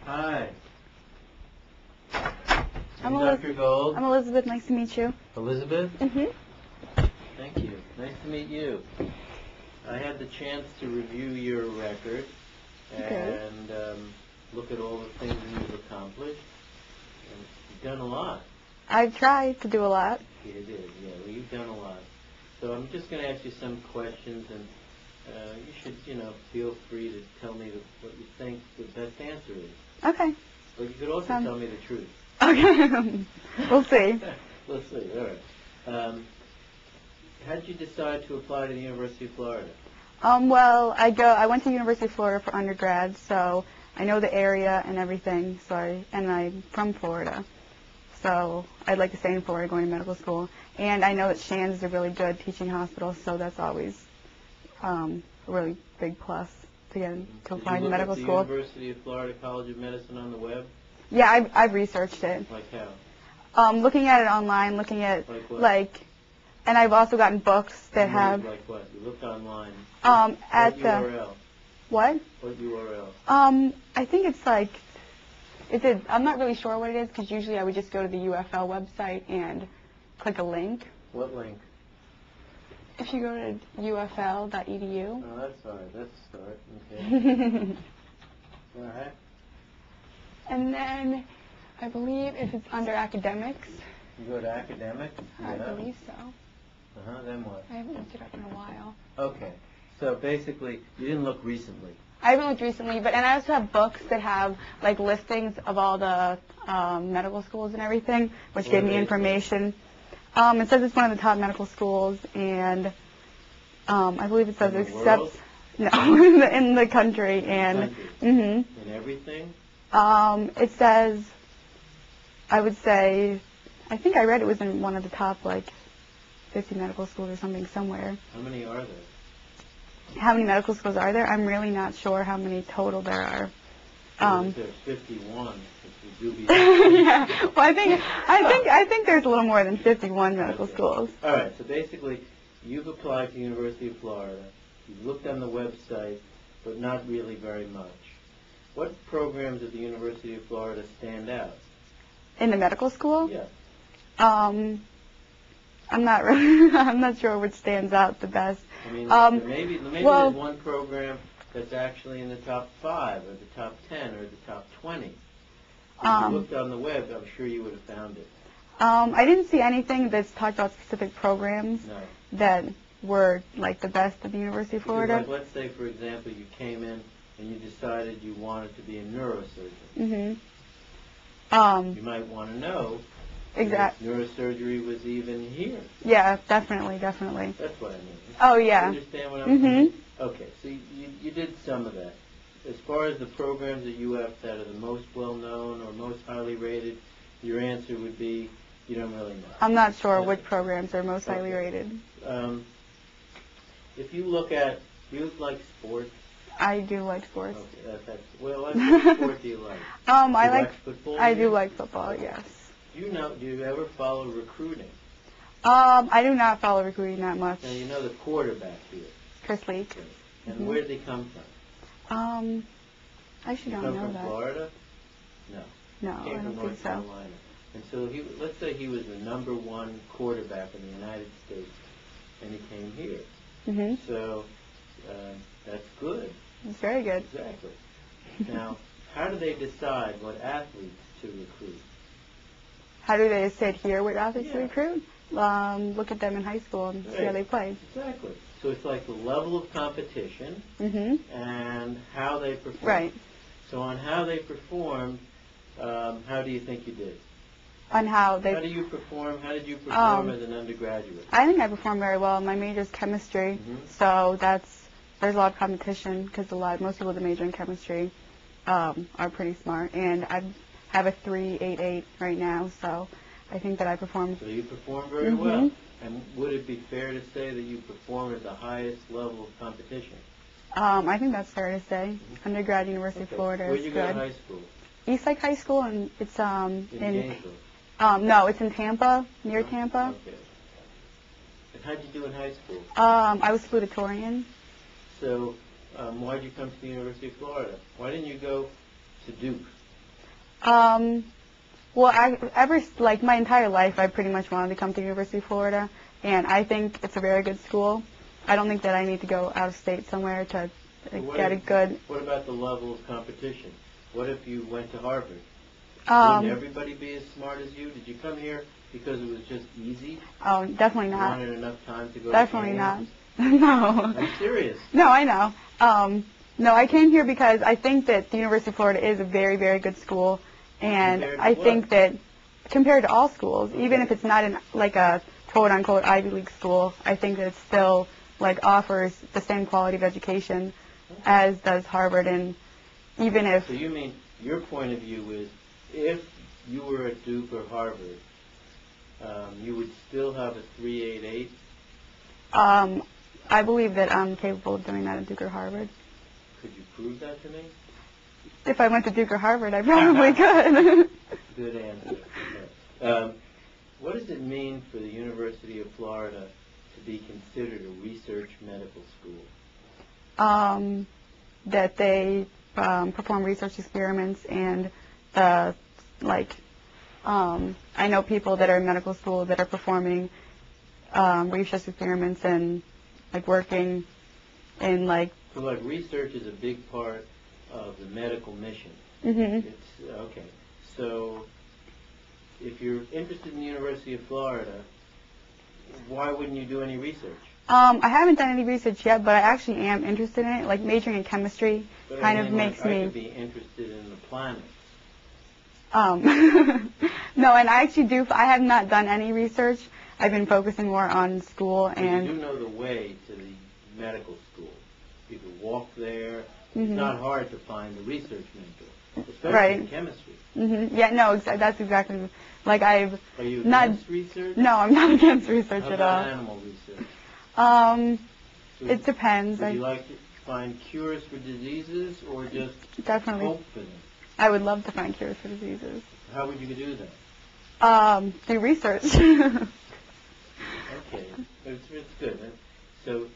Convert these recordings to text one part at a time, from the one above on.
Hi. I'm Dr. Gold. I'm Elizabeth. Nice to meet you. Elizabeth? Mhm. Thank you. Nice to meet you. I had the chance to review your record and look at all the things you've accomplished. And you've done a lot. I've tried to do a lot. You did, yeah. Well, you've done a lot. So I'm just going to ask you some questions, and you should, feel free to tell me what you think the best answer is. Okay. But you could also tell me the truth. Okay. We'll see. We'll see. All right. How did you decide to apply to the University of Florida? Well, I went to University of Florida for undergrad, so I know the area and everything. And I'm from Florida, so I'd like to stay in Florida, going to medical school. And I know that Shands is a really good teaching hospital, so that's always a really big plus to get to apply to medical school. Did you look at the University of Florida College of Medicine on the web? Yeah, I've researched it. Like how? Looking at it online, looking at like what? And I've also gotten books that have. Like what? You looked online. At what URL? What? What URL? I think it's I'm not really sure what it is, because usually I would just go to the UFL website and click a link. What link? If you go to ufl.edu. Oh, that's all right. That's a start. Okay. All right. And then I believe if it's under academics. You go to academics? I believe so. Then what? I haven't looked it up in a while. Okay. So basically, you didn't look recently. I haven't looked recently, and I also have books that have listings of all the medical schools and everything, which gave me information. It says it's one of the top medical schools, and I believe it says in the world? No, in the country, and in everything. It says, I would say, I think I read it was in one of the top 50 medical schools or something somewhere. How many are there? How many medical schools are there? I'm really not sure how many total there are. There's 51. If you do yeah. Well, I think there's a little more than 51 medical schools. All right. So basically, you've applied to the University of Florida. You've looked on the website, but not really very much. What programs at the University of Florida stand out? In the medical school? Yeah. I'm not sure which stands out the best. I mean, maybe there's one program that's actually in the top 5 or the top 10 or the top 20. If you looked on the web, I'm sure you would have found it. I didn't see anything that's talked about specific programs that were the best at the University of Florida. Because, let's say, for example, you came in and you decided you wanted to be a neurosurgeon. Mm-hmm. You might want to know exactly. Neurosurgery was even here. Yeah, definitely. That's what I mean. Oh, yeah. You understand what I'm saying? Okay, so you did some of that. As far as the programs at UF that are the most well-known or most highly rated, your answer would be you don't really know. I'm not sure which programs are most highly rated. If you look at, do you like sports? I do like sports. Okay, what sport do you like? I like football? I do like football, yes. Do you ever follow recruiting? I do not follow recruiting that much. Now, you know the quarterback here. Chris Leak. Okay. And where did he come from? I actually don't know that. Come from Florida? No. No, I don't think so. Carolina. And so let's say he was the number 1 quarterback in the United States, and he came here. Mm-hmm. So that's good. It's very good. Exactly. Now, how do they decide what athletes to recruit? How do they decide here what athletes to recruit? Look at them in high school and see how they play. Exactly. So it's like the level of competition and how they perform. Right. So on how they performed, how do you think you did? On how they... How do you perform? How did you perform as an undergraduate? I think I performed very well. My major is chemistry, so there's a lot of competition because most people that major in chemistry are pretty smart, and I have a 3.88 right now, so I think that I performed. So you performed very well. And would it be fair to say that you perform at the highest level of competition? I think that's fair to say. Undergrad, University of Florida is good. Where did you go to high school? Eastlake High School, and it's in Gainesville. No, it's in Tampa, near Tampa. Okay. And how'd you do in high school? I was salutatorian. So, why did you come to the University of Florida? Why didn't you go to Duke? Well, like my entire life, I pretty much wanted to come to University of Florida, and I think it's a very good school. I don't think that I need to go out of state somewhere to get a good. What about the level of competition? What if you went to Harvard? Wouldn't everybody be as smart as you? Did you come here because it was just easy? Oh, definitely not. You wanted enough time to go Definitely to not. No. I'm serious. No, I know. No, I came here because I think that the University of Florida is a very, very good school, and I think that compared to all schools, even if it's not in like a quote-unquote Ivy League school, I think that it still like offers the same quality of education as does Harvard, and even if. So you mean your point of view is if you were at Duke or Harvard, you would still have a 3.88? I believe that I'm capable of doing that at Duke or Harvard. Could you prove that to me? If I went to Duke or Harvard, I probably could. Good answer. Okay. What does it mean for the University of Florida to be considered a research medical school? That they perform research experiments and I know people that are in medical school that are performing research experiments and like working in like. So like research is a big part of the medical mission. Mm-hmm. It's okay. So if you're interested in the University of Florida, why wouldn't you do any research? I haven't done any research yet, but I actually am interested in it. Like majoring in chemistry makes me. I could be interested in the planets. No, and I actually do. I have not done any research. I've been focusing more on school and. You do know the way to the medical school. You can walk there. Mm-hmm. It's not hard to find a research mentor, especially in chemistry. Mm-hmm. Yeah, no, that's exactly. Like I've. Are you against research? No, I'm not against research How at all. about animal research? It depends. Would you like to find cures for diseases or just definitely hope for them? I would love to find cures for diseases. How would you do that? Do research. Okay, it's good. So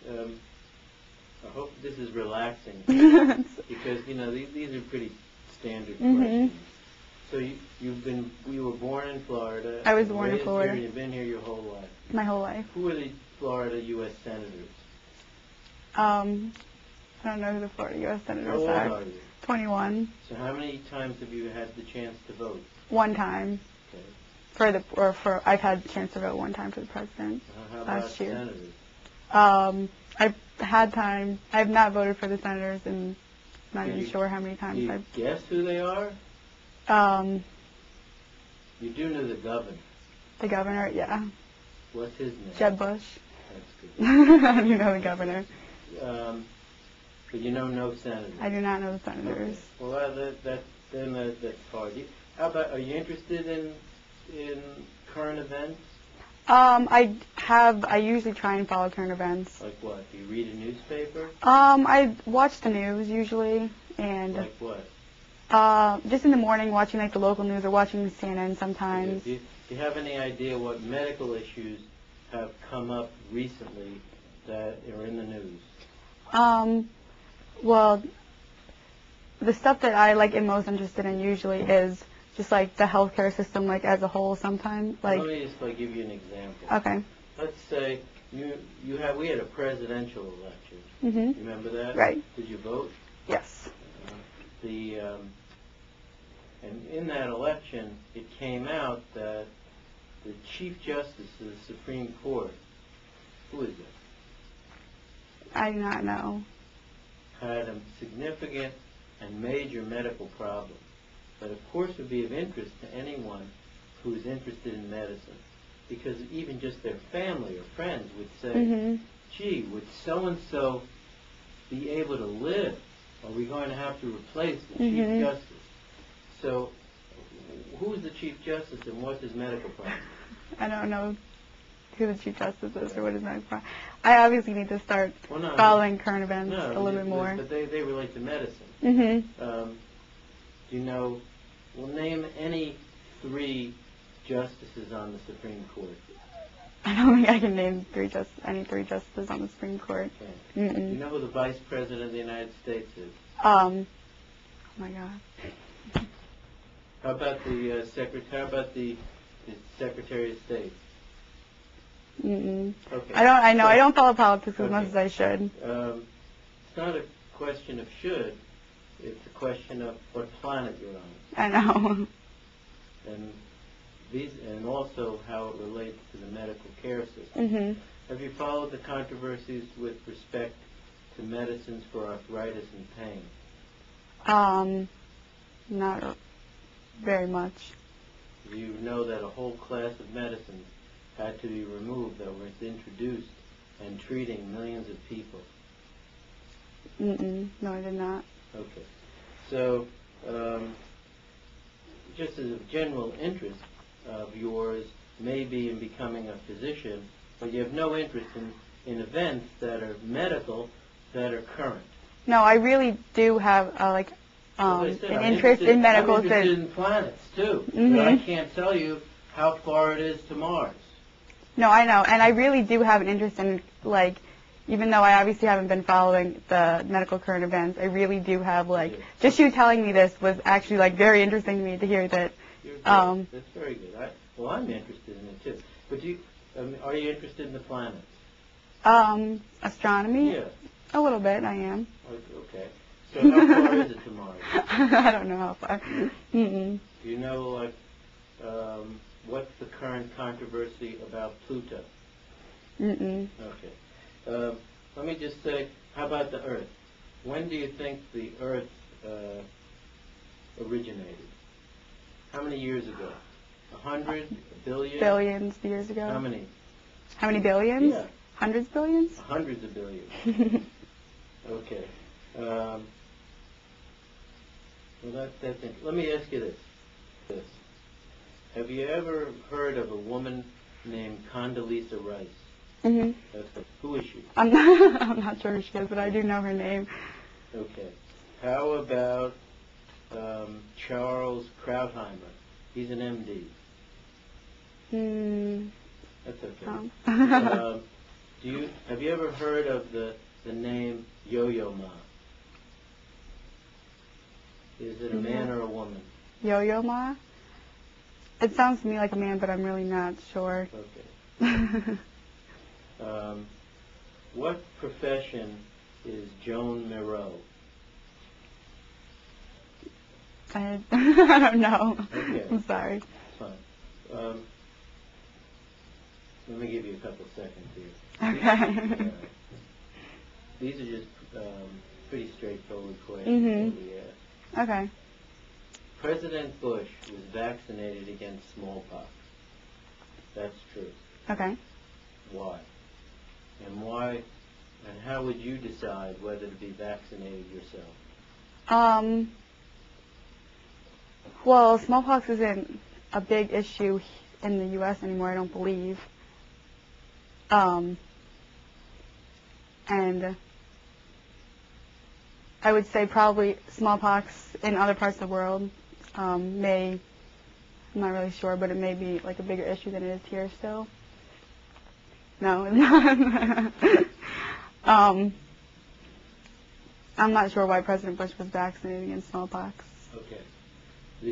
I hope this is relaxing because these are pretty standard questions. So you were born in Florida. I was born in Florida. You've been here your whole life. My whole life. Who are the Florida U.S. senators? I don't know who the Florida U.S. senators are. How old are you? 21. So how many times have you had the chance to vote? One time. Okay. I've had the chance to vote one time for the president last year. Senators? I've had time. I've not voted for the senators, and not even sure how many times I've. Guess who they are? You do know the governor. The governor, yeah. What's his name? Jeb Bush. That's good. I do know the governor. But you know no senators. I do not know the senators. Okay. Well, that's hard. How about? Are you interested in current events? I usually try and follow current events. Like what? Do you read a newspaper? I watch the news usually, and. Like what? Just in the morning, watching like the local news or watching CNN sometimes. Do you have any idea what medical issues have come up recently that are in the news? Well, the stuff that I am most interested in usually is just like the healthcare system, like as a whole. Sometimes, Let me just give you an example. Okay. Let's say we had a presidential election. Mhm. You remember that? Right. Did you vote? Yes. And in that election, it came out that the Chief Justice of the Supreme Court, who is it? I do not know. Had a significant and major medical problem that, of course, would be of interest to anyone who is interested in medicine, because even just their family or friends would say, gee, would so-and-so be able to live? Are we going to have to replace the Chief Justice? So, who is the Chief Justice and what's his medical problem? I don't know who the Chief Justice is or what his medical problem. I obviously need to start following current events a little bit more. But they relate to medicine. Mm-hmm. Do you know, name any 3 justices on the Supreme Court. I don't think I can name any 3 justices on the Supreme Court. Okay. Do you know who the Vice President of the United States is? Oh my God. How about the How about the Secretary of State? Mm-mm. Okay. I know. So, I don't follow politics as okay. much as I should. It's not a question of should. It's a question of what planet you're on, I know. and also how it relates to the medical care system. Mhm. Have you followed the controversies with respect to medicines for arthritis and pain? Not very much. You know that a whole class of medicines had to be removed that was introduced and treating millions of people. Mm-mm. No, I did not. Okay. So, just as a general interest of yours may be in becoming a physician, but you have no interest in events that are medical that are current. No, I really do have As I said, an I'm interest in medical. I'm interested in planets too, Mhm. but I can't tell you how far it is to Mars. No, I know, and I really do have an interest in, like, even though I obviously haven't been following the medical current events, I really do have, like, just you telling me this was actually, like, very interesting to me to hear that. You're good. That's very good. I'm interested in it too. But are you interested in the planets? Astronomy? Yeah. A little bit, I am. Okay. So how far is it to Mars? I don't know how far. Mm-mm. Do you know, like, what's the current controversy about Pluto? Mm-mm. Okay. Let me just say, how about the Earth? When do you think the Earth originated? How many years ago? 100? A billion? Billions of years ago. How many? How many billions? Yeah. Hundreds of billions? Hundreds of billions. Okay. Well, that's it. Let me ask you this. Have you ever heard of a woman named Condoleezza Rice? Mm-hmm. Who is she? I'm not sure who she is, but I do know her name. Okay. How about Charles Krautheimer? He's an MD. That's okay. Have you ever heard of the name Yo-Yo Ma? Is it a man or a woman? Yo-Yo Ma? It sounds to me like a man, but I'm really not sure. Okay. What profession is Joan Moreau? I don't know. Okay. I'm sorry. Fine. Let me give you a couple seconds here. Okay. These are just pretty straightforward questions Mhm. that we ask. Okay. President Bush was vaccinated against smallpox. That's true. Okay. Why? And how would you decide whether to be vaccinated yourself? Well, smallpox isn't a big issue in the U.S. anymore, I don't believe. And I would say probably smallpox in other parts of the world I'm not really sure, but it may be like a bigger issue than it is here still. No, it's not. I'm not sure why President Bush was vaccinated against smallpox. Okay. Do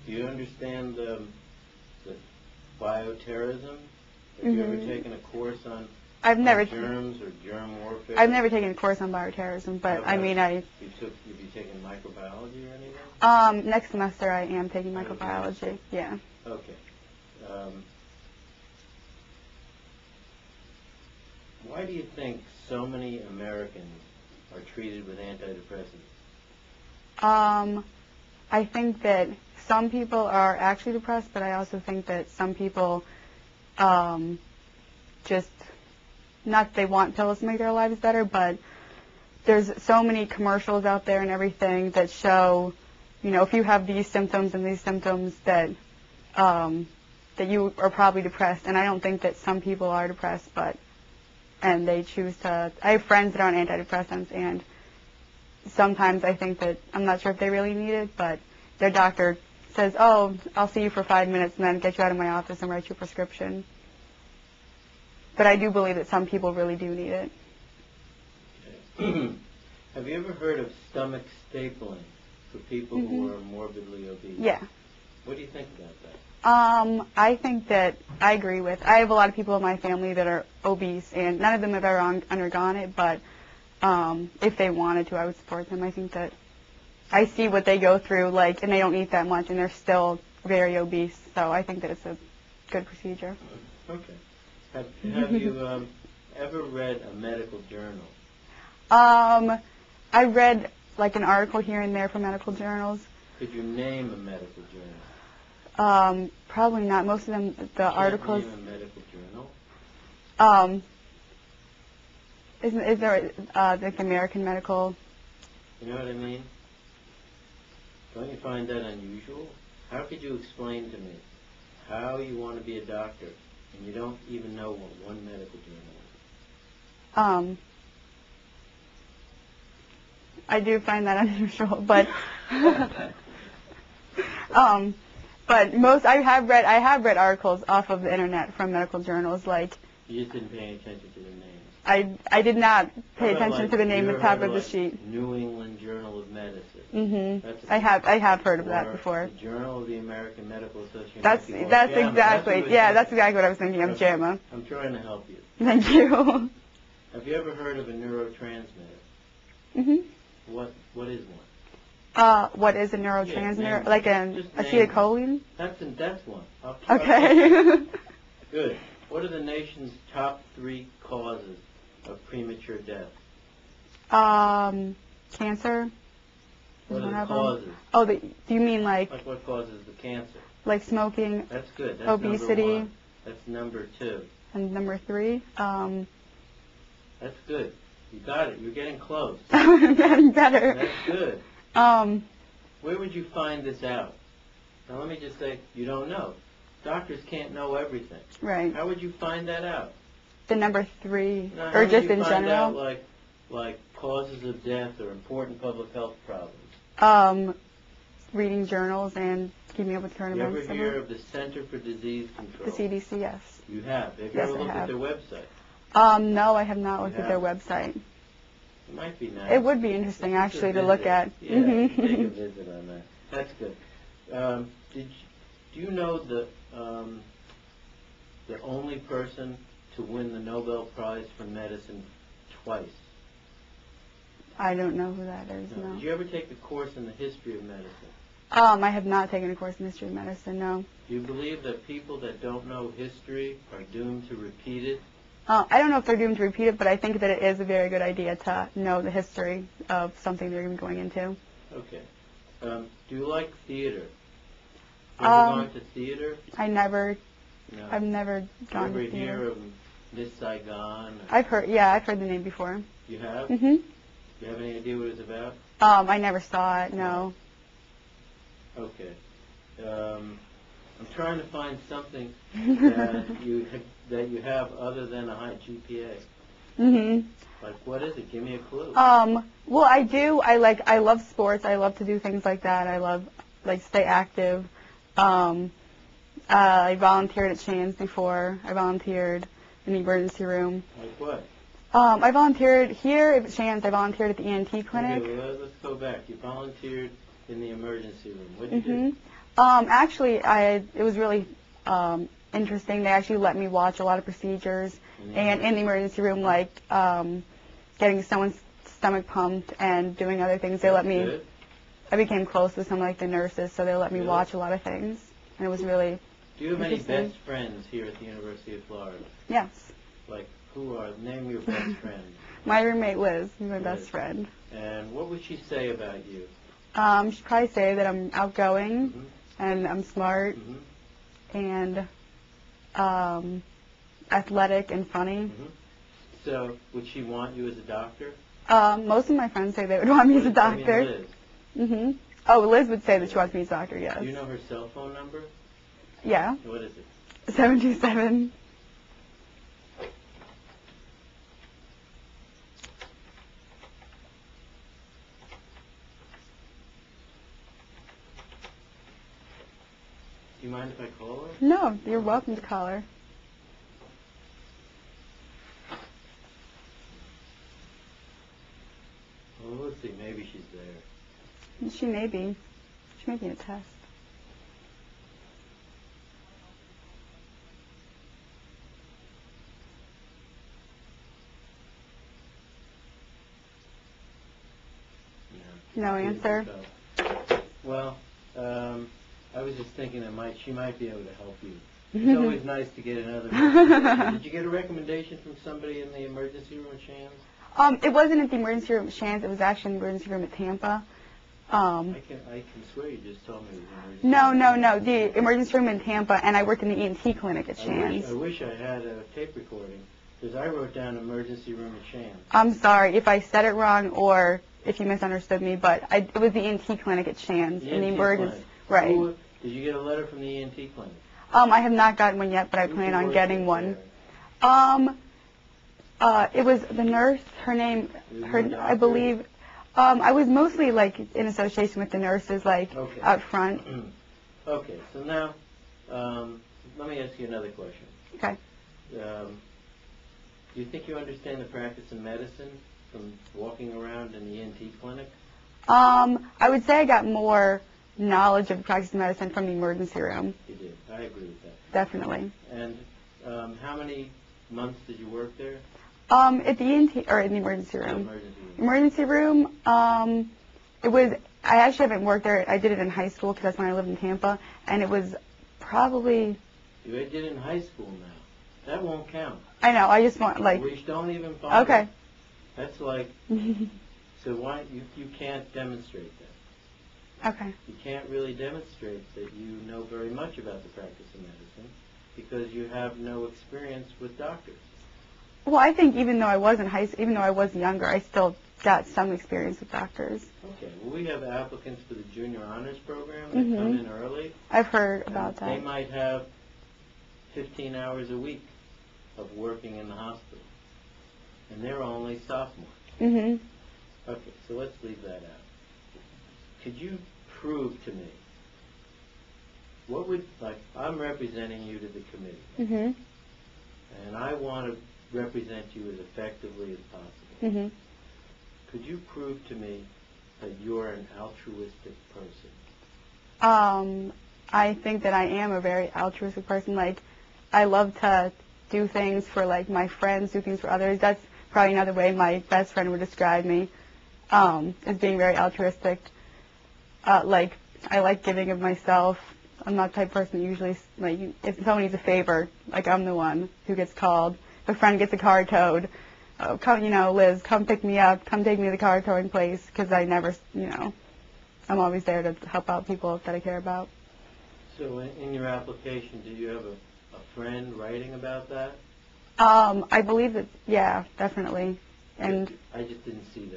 you understand the bioterrorism? Have you ever taken a course on germs or germ warfare? I've never taken a course on bioterrorism, but I mean, Have you taken microbiology or anything? Next semester I am taking microbiology. Yeah. Okay. Why do you think so many Americans are treated with antidepressants? I think that some people are actually depressed, but I also think that some people just, not that they want pills to make their lives better, but there's so many commercials out there and everything that show, you know, if you have these symptoms and these symptoms that that you are probably depressed. And I don't think that some people are depressed, and they choose to. I have friends that are on antidepressants, and sometimes I think that, I'm not sure if they really need it, but their doctor says, oh, I'll see you for 5 minutes and then get you out of my office and write you a prescription. But I do believe that some people really do need it. Okay. Have you ever heard of stomach stapling? for people who are morbidly obese. Yeah. What do you think about that? I think that I agree with. I have a lot of people in my family that are obese, and none of them have ever undergone it. But if they wanted to, I would support them. I think that I see what they go through, like, and they don't eat that much, and they're still very obese. So I think that it's a good procedure. Okay. Have you ever read a medical journal? I read like an article here and there from medical journals. Could you name a medical journal? Probably not. Most of them, the articles. Name a medical journal? Is there like American Medical? You know what I mean? Don't you find that unusual? How could you explain to me how you want to be a doctor and you don't even know what one medical journal is? I do find that unusual, but I have read articles off of the internet from medical journals. Like, you just didn't pay any attention to the names. I did not pay attention like, to the name at the top of the like sheet. New England Journal of Medicine. Mm-hmm. I have heard of that before. The Journal of the American Medical Association. That's exactly what I was thinking of, JAMA. I'm trying to help you. Thank you. Have you ever heard of a neurotransmitter? Mhm. What is one? What is a neurotransmitter? Yeah, like an acetylcholine? That's one. Okay. Good. What are the nation's top 3 causes of premature death? Cancer. What are the causes? Oh, do you mean like what causes the cancer? Like smoking? That's good. That's obesity. Number 1. That's number 2. And number 3? That's good. You got it. You're getting close. I'm getting better. That's good. Where would you find this out? Now let me just say, you don't know. Doctors can't know everything. Right. How would you find that out? The number 3, now, or just in how would you find general? out, like causes of death or important public health problems? Reading journals and keeping up with current events. You ever hear of the Center for Disease Control? The CDC, yes. You have. Have you Yes, ever I looked have. at their website? No, I have not looked at their website. It might be nice. It would be interesting, actually, to look at. Yeah, take a visit on that. That's good. Do you know the only person to win the Nobel Prize for Medicine twice? I don't know who that is, no. Did you ever take a course in the history of medicine? I have not taken a course in history of medicine, no. Do you believe that people that don't know history are doomed to repeat it? I don't know if they're doomed to repeat it, but I think that it is a very good idea to know the history of something they're going to be going into. Okay. Do you like theater? Have you ever gone to theater? I've never gone to theater. to theater. Hear of Miss Saigon? I've heard the name before. You have? Mhm. Do you have any idea what it's about? I never saw it, no. Okay. I'm trying to find something that you have other than a high GPA. Mhm. Like, what is it? Give me a clue. Well, I do. I love sports. I love to do things like that. I love stay active. I volunteered at Shands before. I volunteered in the emergency room. Like what? I volunteered here at Shands. I volunteered at the ENT clinic. Okay, well, let's go back. You volunteered in the emergency room. What did you do? Actually, it was really interesting. They actually let me watch a lot of procedures, and in the emergency room, like getting someone's stomach pumped and doing other things. They let me. Good. I became close with some the nurses, so they let me watch a lot of things, and it was really. Do you have any best friends here at the University of Florida? Yes. Like, who are? Name your best friend. My roommate Liz is my best friend. And what would she say about you? She'd probably say that I'm outgoing and I'm smart and athletic and funny. So, would she want you as a doctor? Most of my friends say they would want me as a doctor. Liz? Oh, Liz would say that she wants me as a doctor, yes. Do you know her cell phone number? Yeah. What is it? 727. Do you mind if I call her? No, you're welcome to call her. Well, let's see. Maybe she's there. She may be. She may be in a test. No answer. Well, I was just thinking she might be able to help you. It's always nice to get another recommendation. Did you get a recommendation from somebody in the emergency room at Shands? It wasn't at the emergency room at Shands. It was actually in the emergency room at Tampa. I can swear you just told me it was an emergency room. No. The emergency room in Tampa, and I worked in the ENT clinic at Shands. I wish I had a tape recording, because I wrote down emergency room at Shands. I'm sorry if I said it wrong or if you misunderstood me, but it was the ENT clinic at Shands in the emergency. Right. Did you get a letter from the ENT clinic? I have not gotten one yet, but I plan on getting one. It was the nurse. Her name, I believe. I was mostly like in association with the nurses, like out front. Okay. So now, let me ask you another question. Okay. Do you think you understand the practice of medicine from walking around in the ENT clinic? I would say I got more knowledge of the practice of medicine from the emergency room. You did. I agree with that. Definitely. And how many months did you work there? At the ENT or in the emergency room. Emergency room. It was. I actually haven't worked there. I did it in high school because that's when I lived in Tampa, and it was probably. You did it in high school now. That won't count. I know. I just want like. We don't even bother. Okay. That's like. So why you can't demonstrate that? Okay. You can't really demonstrate that you know very much about the practice of medicine because you have no experience with doctors. Well, I think even though I was in high school, even though I was younger, I still got some experience with doctors. Okay. Well, we have applicants for the junior honors program that come in early. I've heard about that. They might have 15 hours a week of working in the hospital, and they're only sophomores. Mhm. Okay, so let's leave that out. Could you prove to me what would, like, I'm representing you to the committee, Mhm. and I want to represent you as effectively as possible. Mhm. Could you prove to me that you're an altruistic person? I think that I am a very altruistic person. Like, I love to do things for like my friends, do things for others. That's probably another way my best friend would describe me, as being very altruistic. Like, I like giving of myself. I'm not the type of person that usually, like, if someone needs a favor, like, I'm the one who gets called. If a friend gets a car towed, come, Liz, come pick me up, come take me to the car towing place, because I never, I'm always there to help out people that I care about. So in your application, do you have a friend writing about that? I believe that, yeah, definitely. And I just didn't see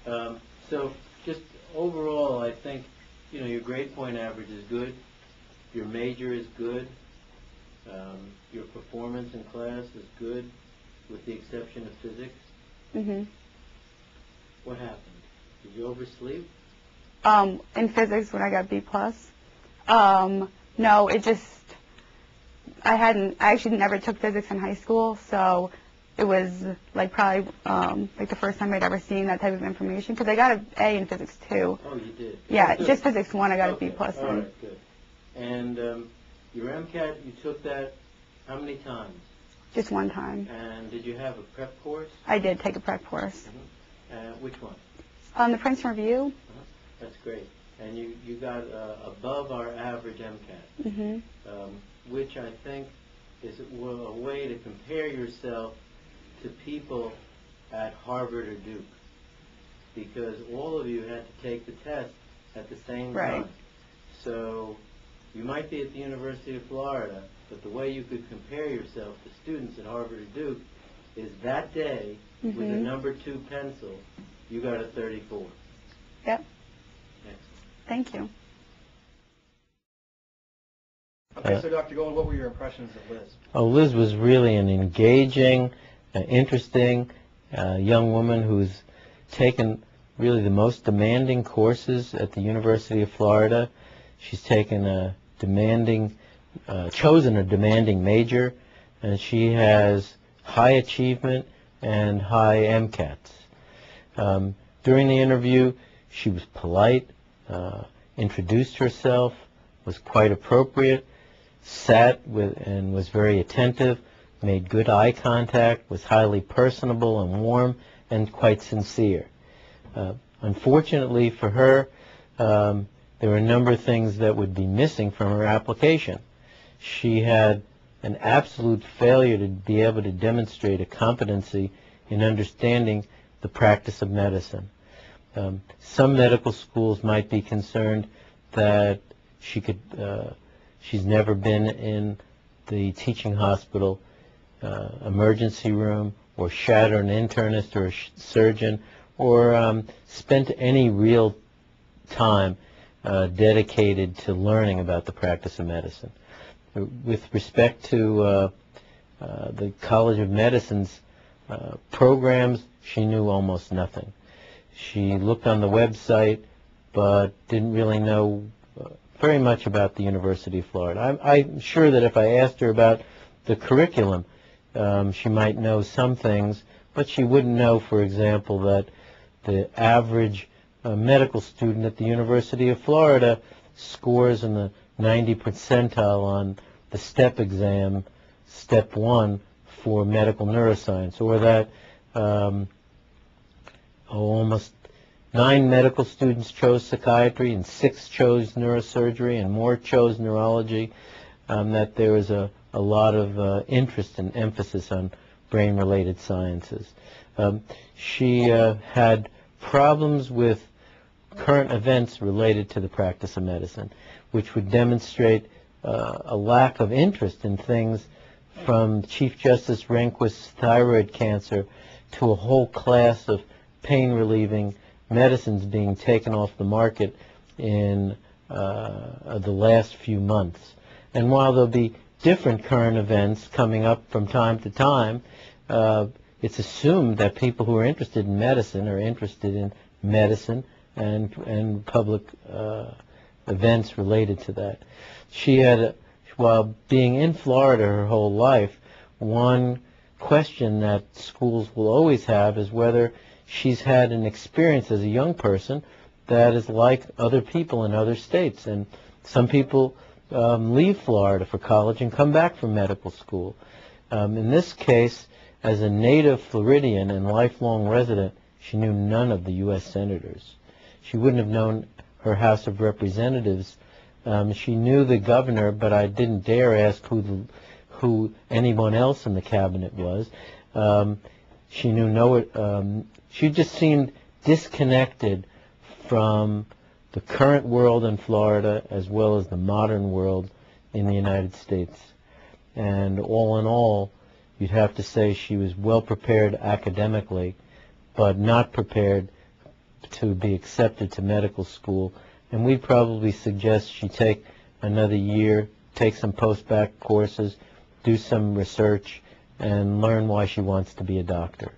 that. So just overall, I think, your grade point average is good. Your major is good. Your performance in class is good, with the exception of physics. Mhm. What happened? Did you oversleep? In physics when I got B+. No, it just, I actually never took physics in high school, so it was like probably like the first time I'd ever seen that type of information, because I got an A in physics too. Oh, you did? Yeah, good. Just physics 1 I got a B+ All in. right, good. And your MCAT, you took that how many times? Just one time. And did you have a prep course? I did take a prep course. Which one? The Princeton Review. That's great. And you got above our average MCAT, which I think is a way to compare yourself to people at Harvard or Duke, because all of you had to take the test at the same time. So you might be at the University of Florida, but the way you could compare yourself to students at Harvard or Duke is that day, with a number 2 pencil, you got a 34. Yep. Excellent. Thank you. Okay, so Dr. Gold, what were your impressions of Liz? Oh, Liz was really an engaging, interesting young woman who's taken really the most demanding courses at the University of Florida. She's taken a chosen a demanding major, and she has high achievement and high MCATs. During the interview, she was polite, introduced herself, was quite appropriate, sat with and was very attentive, made good eye contact, was highly personable and warm, and quite sincere. Unfortunately for her, there were a number of things that would be missing from her application. She had an absolute failure to be able to demonstrate a competency in understanding the practice of medicine. Some medical schools might be concerned that she's never been in the teaching hospital emergency room, or shadowed an internist or a surgeon, or spent any real time dedicated to learning about the practice of medicine. With respect to the College of Medicine's programs, she knew almost nothing. She looked on the website, but didn't really know very much about the University of Florida. I'm sure that if I asked her about the curriculum, she might know some things, but she wouldn't know, for example, that the average medical student at the University of Florida scores in the 90th percentile on the STEP exam, Step 1, for medical neuroscience, or that almost 9 medical students chose psychiatry and 6 chose neurosurgery and more chose neurology, that there is a lot of interest and emphasis on brain-related sciences. She had problems with current events related to the practice of medicine, which would demonstrate a lack of interest in things from Chief Justice Rehnquist's thyroid cancer to a whole class of pain-relieving medicines being taken off the market in the last few months. And while there'll be different current events coming up from time to time, it's assumed that people who are interested in medicine are interested in medicine and public events related to that. She had, while being in Florida her whole life, one question that schools will always have is whether she's had an experience as a young person that is like other people in other states. And some people leave Florida for college and come back from medical school. In this case, as a native Floridian and lifelong resident, she knew none of the U.S. senators. She wouldn't have known her House of Representatives. She knew the governor, but I didn't dare ask who anyone else in the cabinet was. She knew she just seemed disconnected from the current world in Florida as well as the modern world in the United States. And all in all, you'd have to say she was well prepared academically, but not prepared to be accepted to medical school. And we'd probably suggest she take another year, take some post-bac courses, do some research, and learn why she wants to be a doctor.